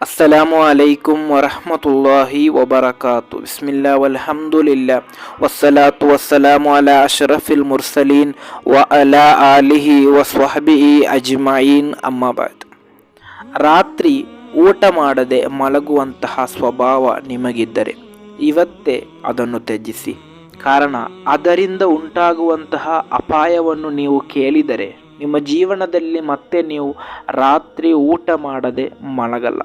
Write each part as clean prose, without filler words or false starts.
ಅಸ್ಸಲಾಮು ಅಲೈಕುಂ ವರಹಮತುಲ್ಲಾಹಿ ವಬರಕಾತು. ಬಿಸ್ಮಿಲ್ಲಾ ವಲ್ಹಮ್ದುಲಿಲ್ಲಾ ವಸ್ಸಲಾತು ವಸ್ಸಲಾಮು ಅಲಾ ಅಶ್ರಫಿಲ್ ಮುರ್ಸಲೀನ್ ವ ಅಲಾ ಆಲಿಹಿ ವಸ್ವಹಬಿಹಿ ಅಜ್ಮഈನ್. ಅಮ್ಮಾ ಬಾದ್. ರಾತ್ರಿ ಊಟ ಮಾಡದೆ ಮಲಗುವಂತಹ ಸ್ವಭಾವ ನಿಮಗಿದ್ದರೆ ಇವತ್ತೇ ಅದನ್ನು ತ್ಯಜಿಸಿ. ಕಾರಣ ಅದರಿಂದ ಉಂಟಾಗುವಂತಹ ಅಪಾಯವನ್ನು ನೀವು ಕೇಳಿದರೆ ನಿಮ್ಮ ಜೀವನದಲ್ಲಿ ಮತ್ತೆ ನೀವು ರಾತ್ರಿ ಊಟ ಮಾಡದೆ ಮಲಗಲ್ಲ.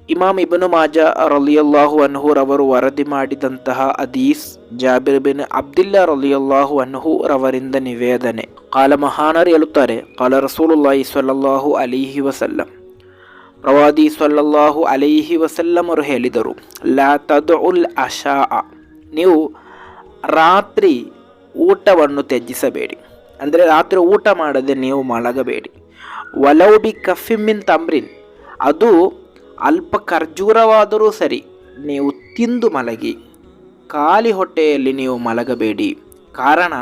ಇಮಾಮ್ ಇಬ್ನು ಮಾಜಾ ರಲಿಯಲ್ಲಾಹು ಅನ್ಹು ರವರು ವರದಿ ಮಾಡಿದಂತಹ ಹದೀಸ್, ಜಾಬಿರ್ ಬಿನ್ ಅಬ್ದಿಲ್ಲಾ ರಲಿಯಲ್ಲಾಹು ಅನ್ಹು ರವರಿಂದ ನಿವೇದನೆ. ಕಾಲ ಮಹಾನರು ಹೇಳುತ್ತಾರೆ, ಕಾಲ ರಸೂಲುಲ್ಲಾಹಿ ಸ್ವಲ್ಲಲ್ಲಾಹು ಅಲೈಹಿ ವಸಲ್ಲಂ, ಪ್ರವಾದಿ ಸ್ವಲ್ಲಲ್ಲಾಹು ಅಲೈಹಿ ವಸಲ್ಲಂ ಅವರು ಹೇಳಿದರು, ಲಾ ತದ್ಉಲ್ ಅಶಾ, ನೀವು ರಾತ್ರಿ ಊಟವನ್ನು ತ್ಯಜಿಸಬೇಡಿ, ಅಂದರೆ ರಾತ್ರಿ ಊಟ ಮಾಡದೆ ನೀವು ಮಲಗಬೇಡಿ. ವಲೌ ಬಿ ಕಫಿಮಿನ್ ತಮ್ರಿನ್, ಅದು ಅಲ್ಪ ಖರ್ಜೂರವಾದರೂ ಸರಿ ನೀವು ತಿಂದು ಮಲಗಿ, ಖಾಲಿ ಹೊಟ್ಟೆಯಲ್ಲಿ ನೀವು ಮಲಗಬೇಡಿ. ಕಾರಣ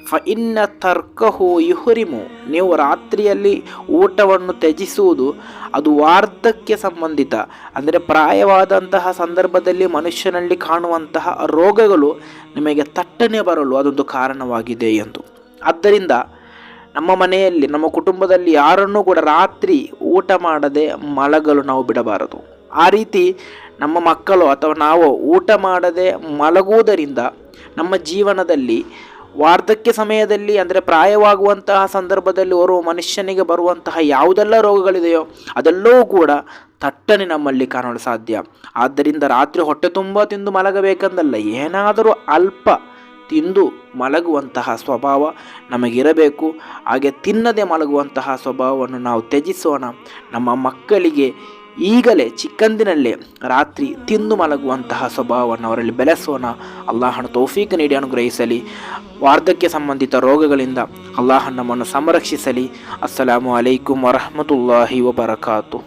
ಫಇನ್ನ ತರ್ಕಹು ಯುಹರಿಮು, ನೀವು ರಾತ್ರಿಯಲ್ಲಿ ಊಟವನ್ನು ತ್ಯಜಿಸುವುದು ಅದು ವಾರ್ಧಕ್ಯ ಸಂಬಂಧಿತ, ಅಂದರೆ ಪ್ರಾಯವಾದಂತಹ ಸಂದರ್ಭದಲ್ಲಿ ಮನುಷ್ಯನಲ್ಲಿ ಕಾಣುವಂತಹ ರೋಗಗಳು ನಿಮಗೆ ತಟ್ಟನೆ ಬರಲು ಅದೊಂದು ಕಾರಣವಾಗಿದೆ ಎಂದು. ಆದ್ದರಿಂದ ನಮ್ಮ ಮನೆಯಲ್ಲಿ, ನಮ್ಮ ಕುಟುಂಬದಲ್ಲಿ ಯಾರನ್ನೂ ಕೂಡ ರಾತ್ರಿ ಊಟ ಮಾಡದೆ ಮಲಗಲು ನಾವು ಬಿಡಬಾರದು. ಆ ರೀತಿ ನಮ್ಮ ಮಕ್ಕಳು ಅಥವಾ ನಾವು ಊಟ ಮಾಡದೆ ಮಲಗುವುದರಿಂದ ನಮ್ಮ ಜೀವನದಲ್ಲಿ ವಾರ್ಧಕ್ಯ ಸಮಯದಲ್ಲಿ, ಅಂದರೆ ಪ್ರಾಯವಾಗುವಂತಹ ಸಂದರ್ಭದಲ್ಲಿ ಓರ್ವ ಮನುಷ್ಯನಿಗೆ ಬರುವಂತಹ ಯಾವುದೆಲ್ಲ ರೋಗಗಳಿದೆಯೋ ಅದೆಲ್ಲವೂ ಕೂಡ ತಟ್ಟನೆ ನಮ್ಮಲ್ಲಿ ಕಾಣಲು ಸಾಧ್ಯ. ಆದ್ದರಿಂದ ರಾತ್ರಿ ಹೊಟ್ಟೆ ತುಂಬ ತಿಂದು ಮಲಗಬೇಕೆಂದಲ್ಲ, ಏನಾದರೂ ಅಲ್ಪ ತಿಂದು ಮಲಗುವಂತಹ ಸ್ವಭಾವ ನಮಗಿರಬೇಕು. ಹಾಗೆ ತಿನ್ನದೆ ಮಲಗುವಂತಹ ಸ್ವಭಾವವನ್ನು ನಾವು ತ್ಯಜಿಸೋಣ. ನಮ್ಮ ಮಕ್ಕಳಿಗೆ ಈಗಲೇ ಚಿಕ್ಕಂದಿನಲ್ಲೇ ರಾತ್ರಿ ತಿಂದು ಮಲಗುವಂತಹ ಸ್ವಭಾವವನ್ನು ಅವರಲ್ಲಿ ಬೆಳೆಸೋಣ. ಅಲ್ಲಾಹನ ತೌಫೀಕ್ ನೀಡಿ ಅನುಗ್ರಹಿಸಲಿ. ವಾರ್ಧಕ್ಯ ಸಂಬಂಧಿತ ರೋಗಗಳಿಂದ ಅಲ್ಲಾಹ ನಮ್ಮನ್ನು ಸಂರಕ್ಷಿಸಲಿ. ಅಸ್ಸಲಾಮು ಅಲೈಕುಂ ವರಹಮತುಲ್ಲಾಹಿ ವಬರಕಾತು.